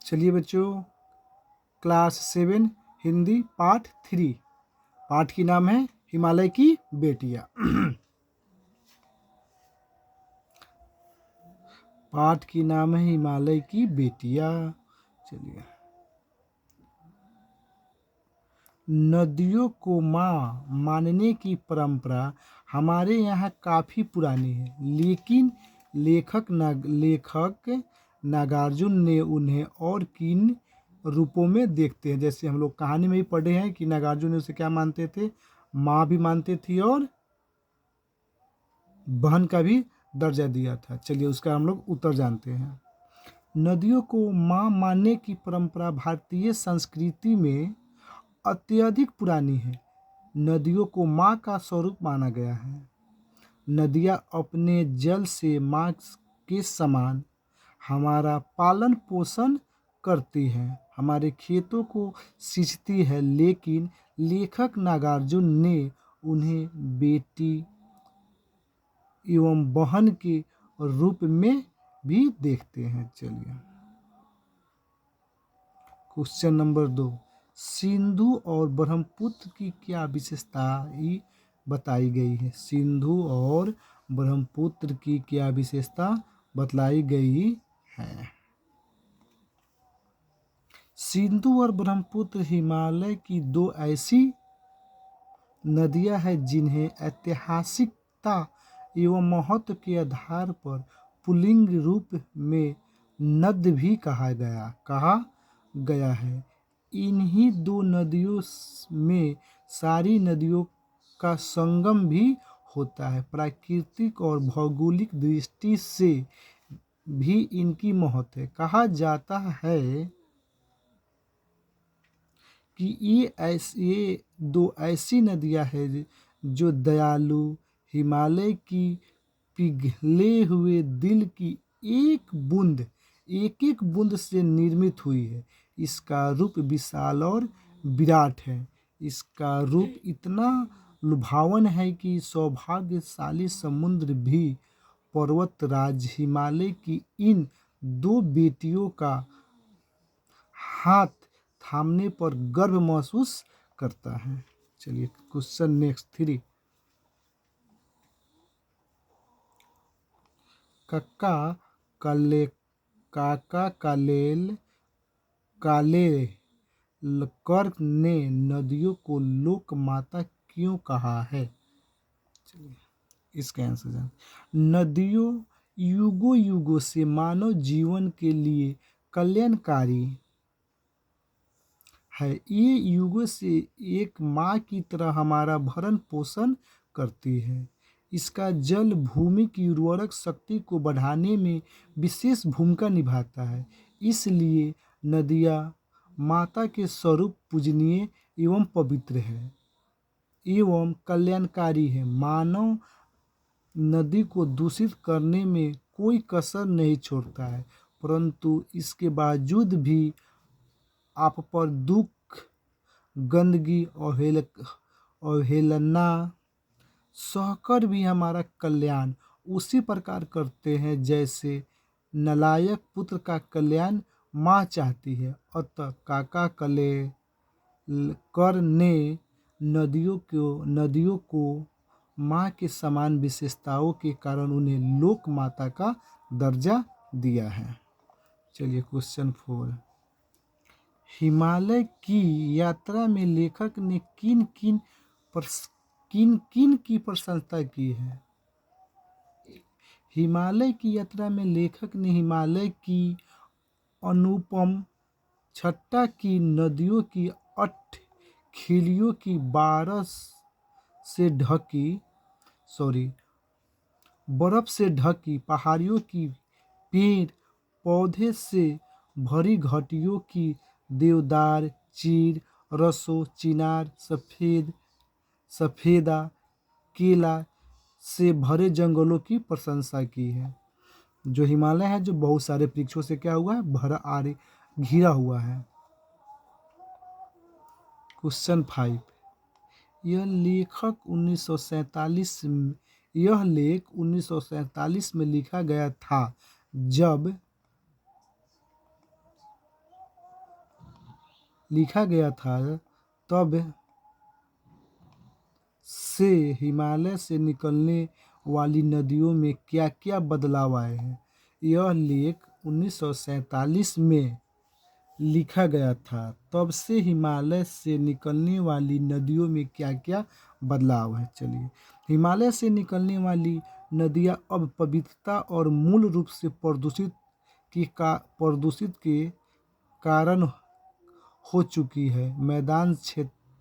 चलिए बच्चों, क्लास 7 हिंदी पाठ 3। पाठ की नाम है हिमालय की बेटियां। पाठ की नाम है हिमालय की बेटियां। चलिए, नदियों को माँ मानने की परंपरा हमारे यहाँ काफ़ी पुरानी है, लेकिन लेखक नागार्जुन ने उन्हें और किन रूपों में देखते हैं। जैसे हम लोग कहानी में ही पढ़े हैं कि नागार्जुन ने उसे क्या मानते थे, माँ भी मानते थी और बहन का भी दर्जा दिया था। चलिए, उसका हम लोग उत्तर जानते हैं। नदियों को माँ मानने की परंपरा भारतीय संस्कृति में अत्यधिक पुरानी है। नदियों को माँ का स्वरूप माना गया है। नदियाँ अपने जल से माँ के समान हमारा पालन पोषण करती हैं, हमारे खेतों को सींचती है, लेकिन लेखक नागार्जुन ने उन्हें बेटी एवं बहन के रूप में भी देखते हैं। चलिए, क्वेश्चन नंबर 2, सिंधु और ब्रह्मपुत्र की क्या विशेषता बताई गई है। सिंधु और ब्रह्मपुत्र की क्या विशेषता बतलाई गई है। सिंधु और ब्रह्मपुत्र हिमालय की दो ऐसी नदियां हैं जिन्हें ऐतिहासिकता एवं महत्व के आधार पर पुल्लिंग रूप में नद भी कहा गया है। इन्हीं दो नदियों में सारी नदियों का संगम भी होता है। प्राकृतिक और भौगोलिक दृष्टि से भी इनकी महत्व है। कहा जाता है कि ये दो ऐसी नदियां हैं जो दयालु हिमालय की पिघले हुए दिल की एक एक बूंद से निर्मित हुई है। इसका रूप विशाल और विराट है। इसका रूप इतना लुभावन है कि सौभाग्यशाली समुद्र भी पर्वतराज हिमालय की इन दो बेटियों का हाथ थामने पर गर्व महसूस करता है। चलिए, क्वेश्चन नेक्स्ट 3, काका काले कर्क ने नदियों को लोक माता क्यों कहा है। चलिए, इसका आंसर जान। नदियों युगों युगों से मानव जीवन के लिए कल्याणकारी है। ये युगों से एक माँ की तरह हमारा भरण पोषण करती है। इसका जल भूमि की उर्वरक शक्ति को बढ़ाने में विशेष भूमिका निभाता है। इसलिए नदियाँ माता के स्वरूप पूजनीय एवं पवित्र है एवं कल्याणकारी है। मानव नदी को दूषित करने में कोई कसर नहीं छोड़ता है, परंतु इसके बावजूद भी आप पर दुख, गंदगी, अवहेलना सहकर भी हमारा कल्याण उसी प्रकार करते हैं जैसे नालायक पुत्र का कल्याण माँ चाहती है। अतः काका कर ने नदियों को माँ के समान विशेषताओं के कारण उन्हें लोक माता का दर्जा दिया है। चलिए, क्वेश्चन 4, हिमालय की यात्रा में लेखक ने किन किन की प्रशंसा की है। हिमालय की यात्रा में लेखक ने हिमालय की अनुपम छटा की नदियों की 8 खिलियों की 12 से ढकी बर्फ से ढकी पहाड़ियों की पेड़ पौधे से भरी घाटियों की देवदार, चीड़, रसो, चिनार, सफेदा, केला से भरे जंगलों की प्रशंसा की है। जो हिमालय है, जो बहुत सारे वृक्षों से क्या हुआ है, घिरा हुआ है। क्वेश्चन 5, यह लेख 1947 में लिखा गया था जब लिखा गया था, तब से हिमालय से निकलने वाली नदियों में क्या क्या बदलाव आए हैं। यह लेख 1947 में लिखा गया था, तब से हिमालय से निकलने वाली नदियों में क्या क्या बदलाव है। चलिए, हिमालय से निकलने वाली नदियाँ अब पवित्रता और मूल रूप से प्रदूषित के कारण हो चुकी है।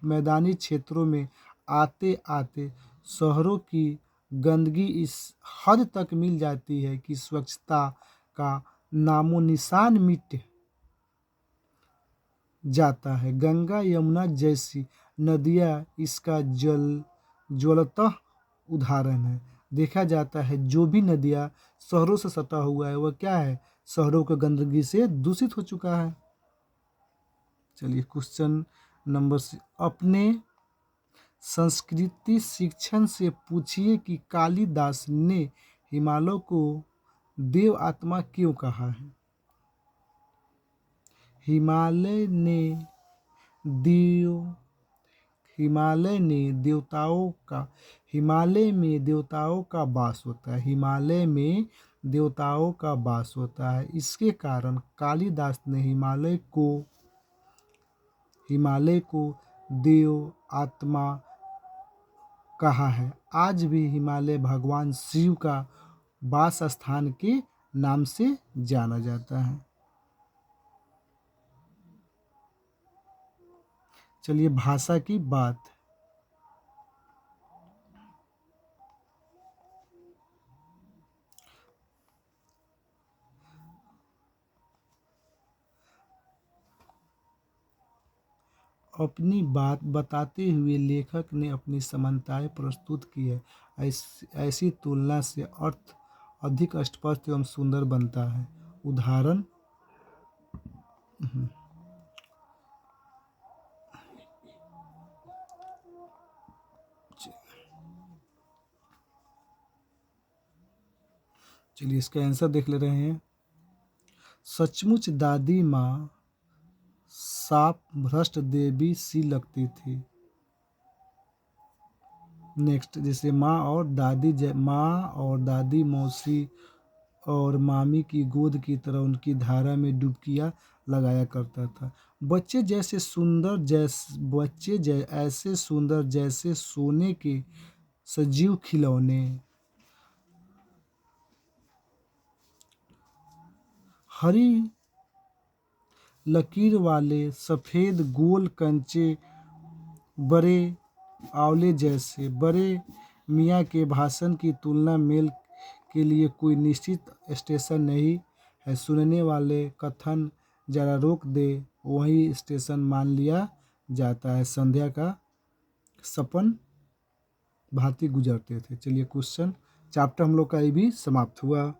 मैदानी क्षेत्रों में आते आते शहरों की गंदगी इस हद तक मिल जाती है कि स्वच्छता का नामो निशान मिट जाता है। गंगा यमुना जैसी नदियाँ इसका ज्वलतः उदाहरण है। देखा जाता है जो भी नदियाँ शहरों से सटा हुआ है वह क्या है, शहरों की गंदगी से दूषित हो चुका है। चलिए क्वेश्चन नंबर अपने संस्कृति शिक्षण से पूछिए कि कालिदास ने हिमालय को देव आत्मा क्यों कहा है। हिमालय ने देव हिमालय में देवताओं का वास होता है। हिमालय में देवताओं का वास होता है। इसके कारण कालिदास ने हिमालय को देव आत्मा कहा है। आज भी हिमालय भगवान शिव का वास स्थान के नाम से जाना जाता है। चलिए भाषा की बात। अपनी बात बताते हुए लेखक ने अपनी समानताएं प्रस्तुत की है। ऐसी तुलना से अर्थ अधिक स्पष्ट एवं सुंदर बनता है। उदाहरण चलिए इसका आंसर देख ले रहे हैं। सचमुच दादी माँ साफ भ्रष्ट देवी सी लगती थी। नेक्स्ट, जैसे माँ और दादी मौसी और मामी की गोद की तरह उनकी धारा में डुबकियां लगाया करता था। ऐसे सुंदर जैसे सोने के सजीव खिलौने। हरी लकीर वाले सफ़ेद गोल कंचे, बड़े आंवले जैसे। बड़े मियाँ के भाषण की तुलना मेल के लिए कोई निश्चित स्टेशन नहीं है। सुनने वाले कथन जरा रोक दे वही स्टेशन मान लिया जाता है। संध्या का सपन भांति गुजरते थे। चलिए क्वेश्चन चैप्टर हम लोग का ये भी समाप्त हुआ।